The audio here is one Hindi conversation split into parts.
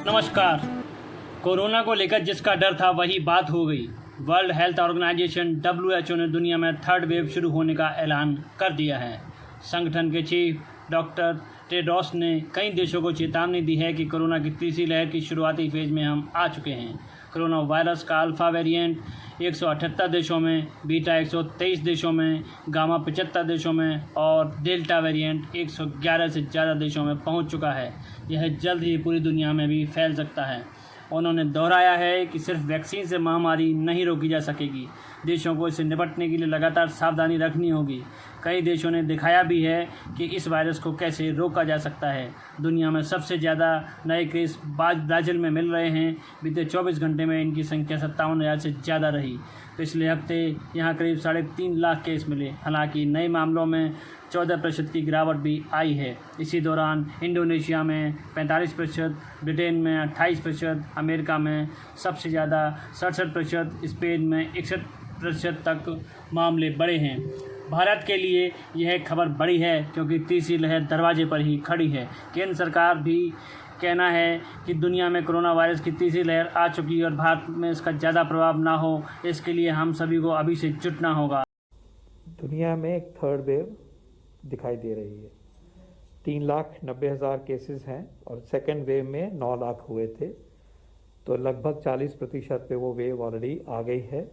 नमस्कार। कोरोना को लेकर जिसका डर था वही बात हो गई। वर्ल्ड हेल्थ ऑर्गेनाइजेशन WHO ने दुनिया में थर्ड वेव शुरू होने का ऐलान कर दिया है। संगठन के चीफ डॉक्टर टेड्रोस ने कई देशों को चेतावनी दी है कि कोरोना की तीसरी लहर की शुरुआती फेज में हम आ चुके हैं। कोरोना वायरस का अल्फा वेरिएंट 178 देशों में, बीटा 123 देशों में, गामा 75 देशों में और डेल्टा वेरिएंट 111 से ज़्यादा देशों में पहुंच चुका है। यह जल्द ही पूरी दुनिया में भी फैल सकता है। उन्होंने दोहराया है कि सिर्फ वैक्सीन से महामारी नहीं रोकी जा सकेगी, देशों को इससे निपटने के लिए लगातार सावधानी रखनी होगी। कई देशों ने दिखाया भी है कि इस वायरस को कैसे रोका जा सकता है। दुनिया में सबसे ज़्यादा नए केस ब्राज़ील में मिल रहे हैं। बीते 24 घंटे में इनकी संख्या 57,000 से ज़्यादा रही। पिछले हफ्ते यहाँ करीब 3.5 लाख केस मिले। हालांकि नए मामलों में 14% की गिरावट भी आई है। इसी दौरान इंडोनेशिया में 45%, ब्रिटेन में 28%, अमेरिका में सबसे ज़्यादा 67%, स्पेन में 61% तक मामले बढ़े हैं। भारत के लिए यह खबर बड़ी है क्योंकि तीसरी लहर दरवाजे पर ही खड़ी है। केंद्र सरकार भी कहना है कि दुनिया में कोरोना वायरस की तीसरी लहर आ चुकी है और भारत में इसका ज़्यादा प्रभाव ना हो, इसके लिए हम सभी को अभी से जुटना होगा। दुनिया में एक थर्ड वेव दिखाई दे रही है। 3,90,000 केसेस हैं और सेकेंड वेव में 9 लाख हुए थे, तो लगभग 40% पे वो वेव ऑलरेडी आ गई है।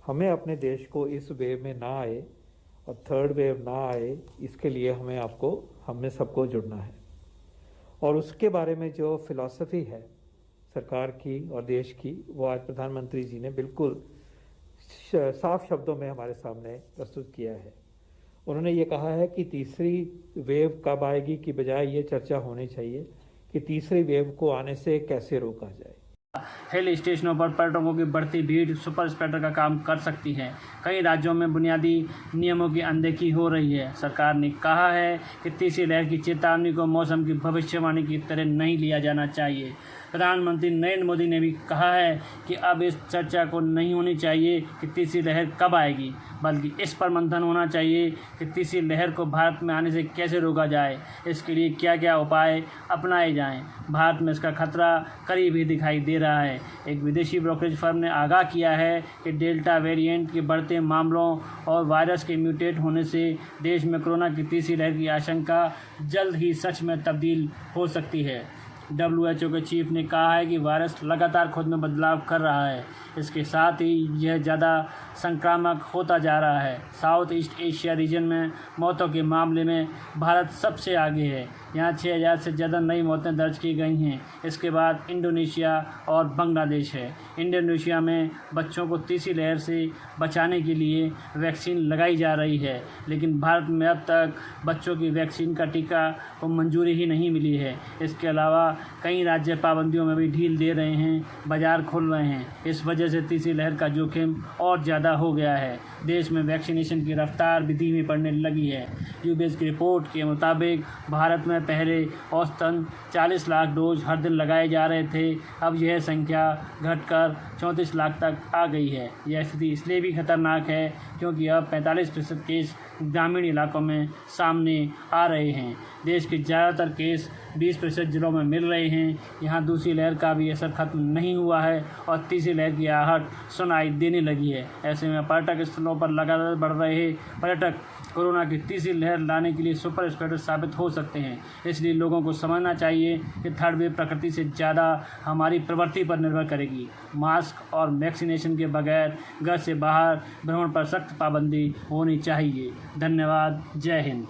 हमें अपने देश को इस वेव में ना आए और थर्ड वेव ना आए, इसके लिए हमें सबको जुड़ना है। और उसके बारे में जो फिलॉसफी है सरकार की और देश की, वो आज प्रधानमंत्री जी ने बिल्कुल साफ शब्दों में हमारे सामने प्रस्तुत किया है। उन्होंने ये कहा है कि तीसरी वेव कब आएगी की बजाय ये चर्चा होनी चाहिए कि तीसरी वेव को आने से कैसे रोका जाए। हिल स्टेशनों पर पर्यटकों की बढ़ती भीड़ सुपर स्प्रेडर का काम कर सकती है। कई राज्यों में बुनियादी नियमों की अनदेखी हो रही है। सरकार ने कहा है कि तीसरी लहर की चेतावनी को मौसम की भविष्यवाणी की तरह नहीं लिया जाना चाहिए। प्रधानमंत्री नरेंद्र मोदी ने भी कहा है कि अब इस चर्चा को नहीं होनी चाहिए कि तीसरी लहर कब आएगी, बल्कि इस पर मंथन होना चाहिए कि तीसरी लहर को भारत में आने से कैसे रोका जाए, इसके लिए क्या क्या उपाय अपनाए जाएं। भारत में इसका खतरा करीब ही दिखाई दे रहा है। एक विदेशी ब्रोकरेज फर्म ने आगाह किया है कि डेल्टा वेरिएंट के बढ़ते मामलों और वायरस के म्यूटेट होने से देश में कोरोना की तीसरी लहर की आशंका जल्द ही सच में तब्दील हो सकती है। WHO के चीफ ने कहा है कि वायरस लगातार खुद में बदलाव कर रहा है। इसके साथ ही यह ज़्यादा संक्रामक होता जा रहा है। साउथ ईस्ट एशिया रीजन में मौतों के मामले में भारत सबसे आगे है। यहाँ 6,000 से ज़्यादा नई मौतें दर्ज की गई हैं। इसके बाद इंडोनेशिया और बांग्लादेश है। इंडोनेशिया में बच्चों को तीसरी लहर से बचाने के लिए वैक्सीन लगाई जा रही है, लेकिन भारत में अब तक बच्चों की वैक्सीन का टीका को मंजूरी ही नहीं मिली है। इसके अलावा कई राज्य पाबंदियों में भी ढील दे रहे हैं, बाजार खुल रहे हैं। इस वजह से तीसरी लहर का जोखिम और ज़्यादा हो गया है। देश में वैक्सीनेशन की रफ्तार भी धीमी पड़ने लगी है। यूबीएस की रिपोर्ट के मुताबिक भारत में पहले औसतन 40 लाख डोज हर दिन लगाए जा रहे थे। अब यह संख्या घटकर 34 लाख तक आ गई है। यह स्थिति इसलिए भी खतरनाक है क्योंकि अब 45% केस ग्रामीण इलाकों में सामने आ रहे हैं। देश के ज़्यादातर केस 20% जिलों में मिल रहे हैं। यहाँ दूसरी लहर का भी असर खत्म नहीं हुआ है और तीसरी लहर की आहट सुनाई देने लगी है। ऐसे में पर्यटक स्थलों पर लगातार बढ़ रहे पर्यटक कोरोना की तीसरी लहर लाने के लिए सुपर स्प्रेडर साबित हो सकते हैं। इसलिए लोगों को समझना चाहिए कि थर्ड वेव प्रकृति से ज़्यादा हमारी प्रवृत्ति पर निर्भर करेगी। मास्क और वैक्सीनेशन के बगैर घर से बाहर भ्रमण पर सख्त पाबंदी होनी चाहिए। धन्यवाद। जय हिंद।